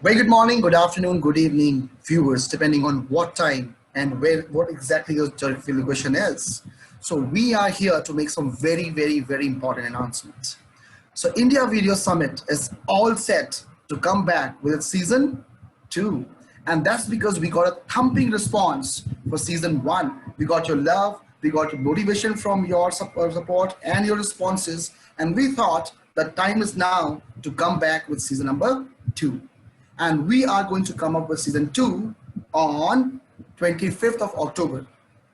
Very good morning, good afternoon, good evening, viewers, depending on what time and what exactly your question is. So we are here to make some very important announcements. So India Video Summit is all set to come back with its season two. And that's because we got a thumping response for season one. We got your love, we got your motivation from your support and your responses. And we thought the time is now to come back with season number two. And we are going to come up with season two on 25th of October.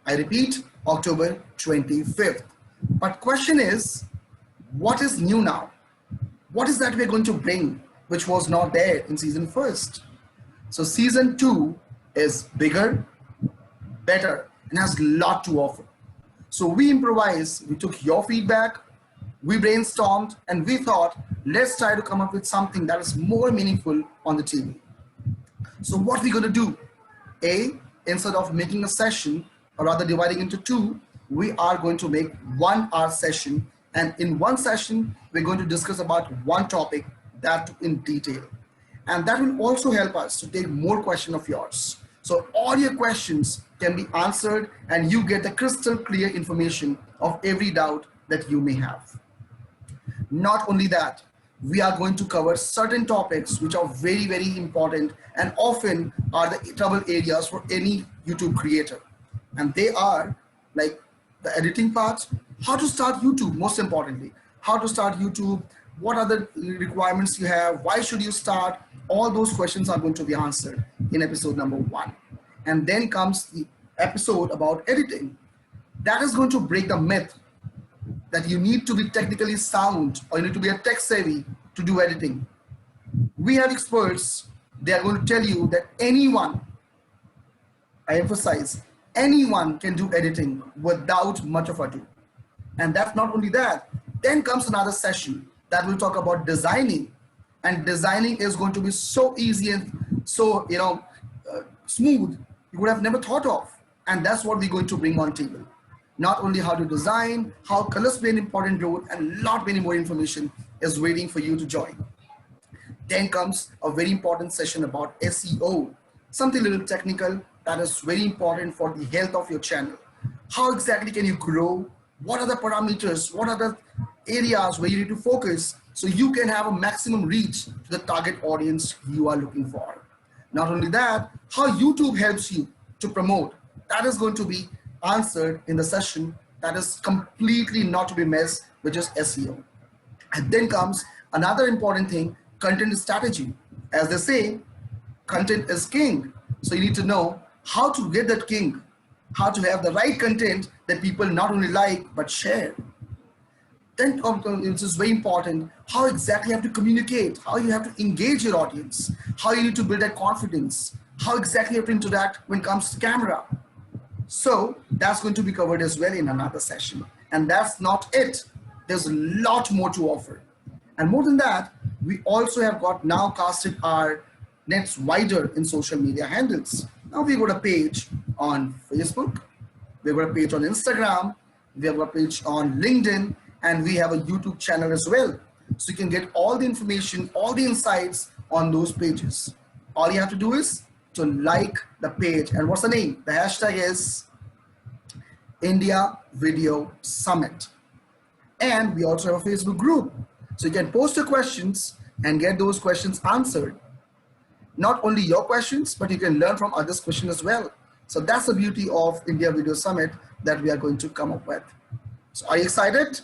I repeat, October 25th. But question is, what is new now? What is that we're going to bring which was not there in season first? So season two is bigger, better, and has a lot to offer. So we improvised, we took your feedback, we brainstormed, and we thought, let's try to come up with something that is more meaningful on the TV. So what we're going to do, instead of making a session, or rather dividing into two, we are going to make 1 hour session. And in one session, we're going to discuss about one topic, that in detail. And that will also help us to take more questions of yours. So all your questions can be answered and you get the crystal clear information of every doubt that you may have. Not only that, we are going to cover certain topics which are very important and often are the trouble areas for any YouTube creator. And they are like the editing part, how to start YouTube, most importantly, how to start YouTube, what are the requirements you have, why should you start, all those questions are going to be answered in episode number 1. And then comes the episode about editing. That is going to break the myth that you need to be technically sound or you need to be a tech savvy to do editing. We have experts, they are going to tell you that anyone, I emphasize, anyone can do editing without much of ado. And that's not only that, then comes another session that will talk about designing. And designing is going to be so easy and so smooth, you would have never thought of. And that's what we're going to bring on table. Not only how to design, how colors play an important role, and lot many more information is waiting for you to join. Then comes a very important session about SEO, something a little technical that is very important for the health of your channel. How exactly can you grow? What are the parameters? What are the areas where you need to focus so you can have a maximum reach to the target audience you are looking for? Not only that, how YouTube helps you to promote. That is going to be answered in the session that is completely not to be missed, which is SEO. And then comes another important thing, content strategy. As they say, content is king. So you need to know how to get that king, how to have the right content that people not only like, but share. Then it is very important, how exactly you have to communicate, how you have to engage your audience, how you need to build that confidence, how exactly you have to interact when it comes to camera. So that's going to be covered as well in another session. And that's not it. There's a lot more to offer. And more than that, we also have got now casted our nets wider in social media handles. Now we've got a page on Facebook, we've got a page on Instagram, we have a page on LinkedIn, and we have a YouTube channel as well. So you can get all the information, all the insights on those pages. All you have to do is to like the page. And what's the name? The hashtag is India Video Summit. And we also have a Facebook group. So you can post your questions and get those questions answered. Not only your questions, but you can learn from others' questions as well. So that's the beauty of India Video Summit that we are going to come up with. So are you excited?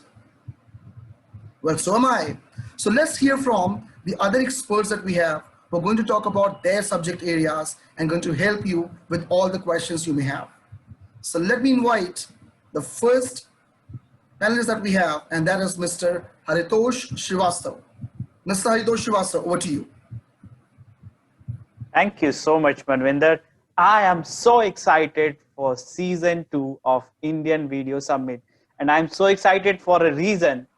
Well, so am I. So let's hear from the other experts that we have who are going to talk about their subject areas and going to help you with all the questions you may have. So let me invite the first panelist that we have, and that is Mr. Haritosh Srivastav. Mr. Haritosh Srivastav, over to you. Thank you so much, Manvinder. I am so excited for season 2 of Indian Video Summit. And I'm so excited for a reason.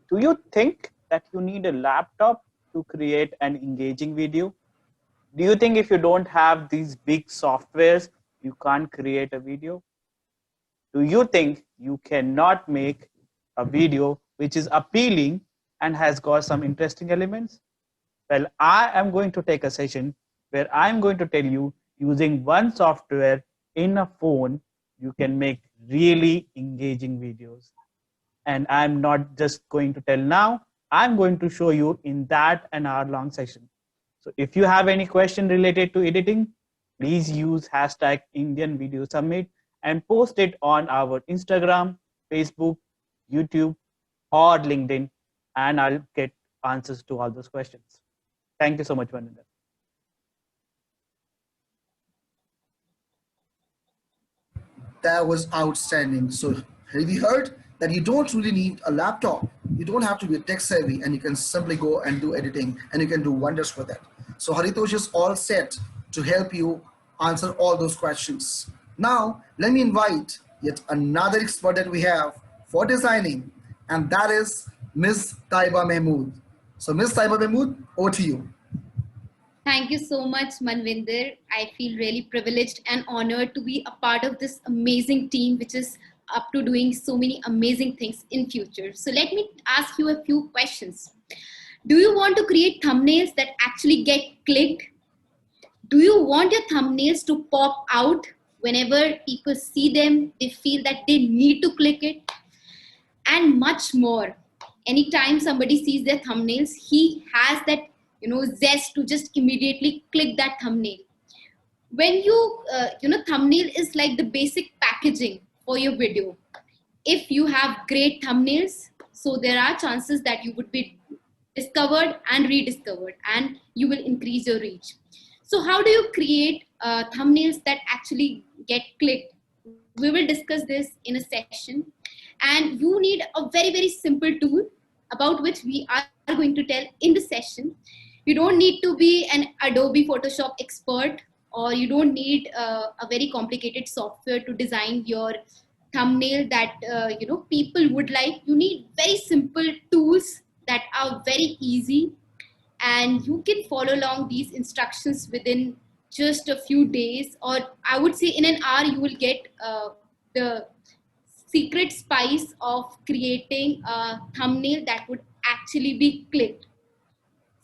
Do you think that you need a laptop to create an engaging video? Do you think if you don't have these big softwares, you can't create a video? Do you think you cannot make a video which is appealing and has got some interesting elements? Well, I am going to take a session where I'm going to tell you using one software in a phone, you can make really engaging videos. And I'm not just going to tell now, I'm going to show you in that an hour long session. So if you have any question related to editing, please use hashtag Indian Video Summit and post it on our Instagram, Facebook, YouTube, or LinkedIn, and I'll get answers to all those questions. Thank you so much, Maninder. That was outstanding. So have you heard that you don't really need a laptop? You don't have to be tech savvy, and you can simply go and do editing, and you can do wonders with it. So Haritosh is all set to help you answer all those questions. Now let me invite yet another expert that we have for designing, and that is Ms. Taiba Mahmood. So Ms. Taiba Mahmood, over to you. Thank you so much, Manvinder. I feel really privileged and honored to be a part of this amazing team, which is up to doing so many amazing things in future. So let me ask you a few questions. Do you want to create thumbnails that actually get clicked? Do you want your thumbnails to pop out whenever people see them, they feel that they need to click it? And much more. Anytime somebody sees their thumbnails, he has that zest to just immediately click that thumbnail. When thumbnail is like the basic packaging for your video. If you have great thumbnails, so there are chances that you would be discovered and rediscovered, and you will increase your reach. So how do you create thumbnails that actually get clicked? We will discuss this in a session, and you need a very, very simple tool about which we are going to tell in the session. You don't need to be an Adobe Photoshop expert, or you don't need a very complicated software to design your thumbnail that people would like. You need very simple tools that are very easy, and you can follow along these instructions within just a few days, or I would say in an hour you will get the secret spice of creating a thumbnail that would actually be clicked.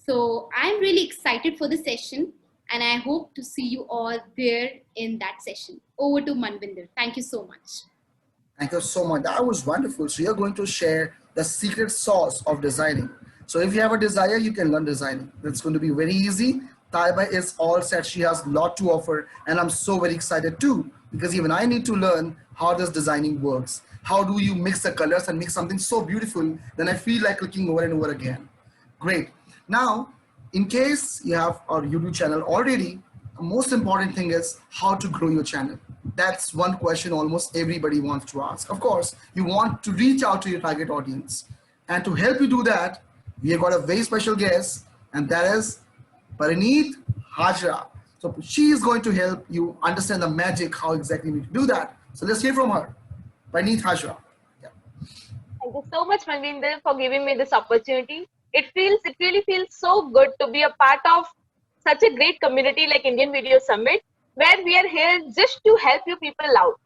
So I'm really excited for the session, and I hope to see you all there in that session. Over to Manvinder. Thank you so much. Thank you so much. That was wonderful. So you're going to share the secret sauce of designing. So if you have a desire, you can learn designing. That's going to be very easy. Taiba is all set. She has a lot to offer, and I'm so very excited too, because even I need to learn how does designing works. How do you mix the colors and make something so beautiful, then I feel like clicking over and over again. Great. Now, in case you have our YouTube channel already, the most important thing is how to grow your channel. That's one question almost everybody wants to ask. Of course, you want to reach out to your target audience. And to help you do that, we have got a very special guest, and that is Parineet Hajra. So she is going to help you understand the magic, how exactly we do that. So let's hear from her. Parineet Hajra. Yeah. Thank you so much, Manvinder, for giving me this opportunity. It really feels so good to be a part of such a great community like Indian Video Summit, where we are here just to help you people out.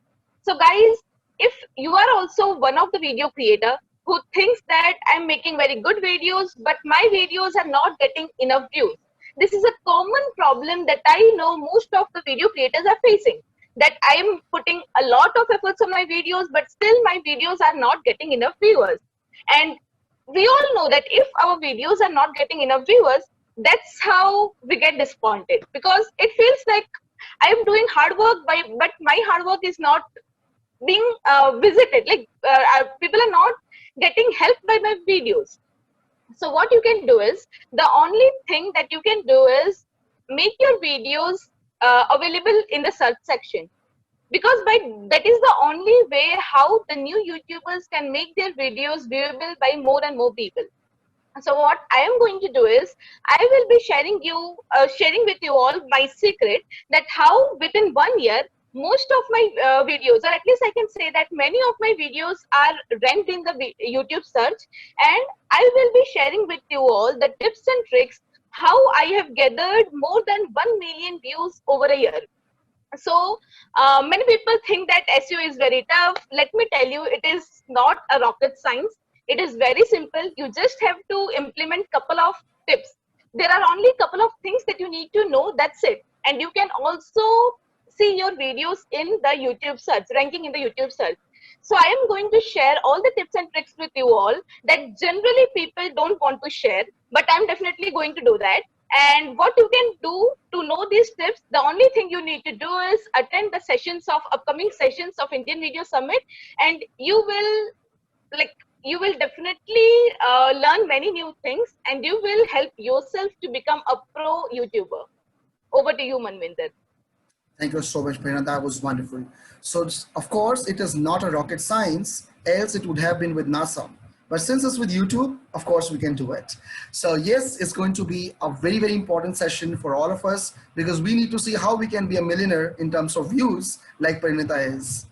So guys, if you are also one of the video creator who thinks that I'm making very good videos, but my videos are not getting enough views, this is a common problem that I know most of the video creators are facing. That I am putting a lot of efforts on my videos, but still my videos are not getting enough viewers. And we all know that if our videos are not getting enough viewers, that's how we get disappointed, because it feels like I am doing hard work, but my hard work is not being visited. Like people are not getting helped by my videos. So what you can do is, the only thing that you can do is make your videos available in the search section, because that is the only way how the new YouTubers can make their videos viewable by more and more people. So what I am going to do is, I will be sharing with you all my secret, that how within 1 year most of my videos, or at least I can say that many of my videos are ranked in the YouTube search, and I will be sharing with you all the tips and tricks how I have gathered more than 1 million views over a year. So many people think that SEO is very tough. Let me tell you, it is not a rocket science. It is very simple. You just have to implement couple of tips. There are only a couple of things that you need to know. That's it. And you can also see your videos in the YouTube search, ranking in the YouTube search. So I am going to share all the tips and tricks with you all that generally people don't want to share, but I'm definitely going to do that. And what you can do to know these tips, the only thing you need to do is attend the sessions of upcoming sessions of Indian Video Summit, and you will definitely learn many new things, and you will help yourself to become a pro YouTuber. Over to you, Manvinder. Thank you so much, Prerna. That was wonderful. So, of course, it is not a rocket science, else it would have been with NASA. But since it's with YouTube, of course, we can do it. So yes, it's going to be a very, very important session for all of us because we need to see how we can be a millionaire in terms of views like Parinita is.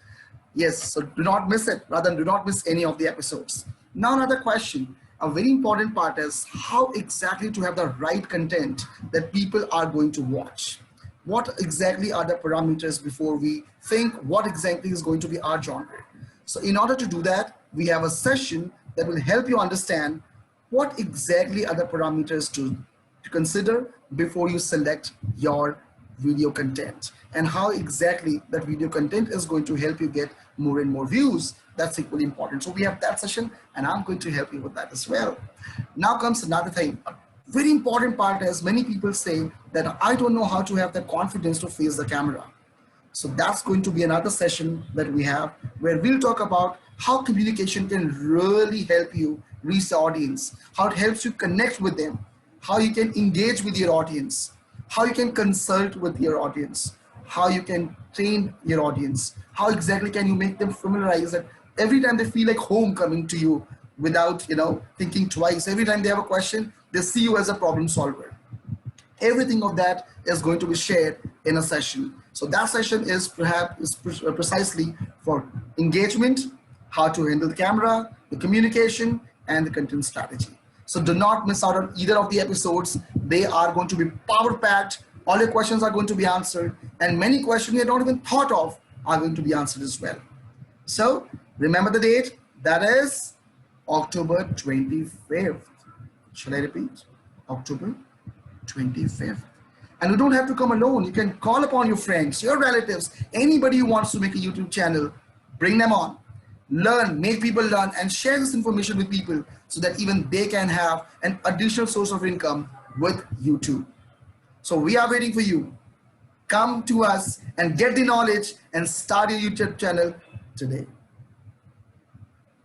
Yes, so do not miss it. Rather, do not miss any of the episodes. Now, another question. A very important part is how exactly to have the right content that people are going to watch. What exactly are the parameters before we think what exactly is going to be our genre? So in order to do that, we have a session that will help you understand what exactly are the parameters to consider before you select your video content and how exactly that video content is going to help you get more and more views. That's equally important. So we have that session and I'm going to help you with that as well. Now comes another thing. A very important part is many people say that I don't know how to have the confidence to face the camera. So that's going to be another session that we have where we'll talk about how communication can really help you reach the audience, how it helps you connect with them, how you can engage with your audience, how you can consult with your audience, how you can train your audience, how exactly can you make them familiarize that every time they feel like home coming to you without thinking twice. Every time they have a question, they see you as a problem solver. Everything of that is going to be shared in a session. So that session is precisely for engagement, how to handle the camera, the communication, and the content strategy. So do not miss out on either of the episodes. They are going to be power-packed. All your questions are going to be answered, and many questions you had not even thought of are going to be answered as well. So remember the date, that is October 25th. Shall I repeat? October 25th. And you don't have to come alone. You can call upon your friends, your relatives, anybody who wants to make a YouTube channel, bring them on. Learn, make people learn, and share this information with people so that even they can have an additional source of income with YouTube. So we are waiting for you. Come to us and get the knowledge and start your YouTube channel today.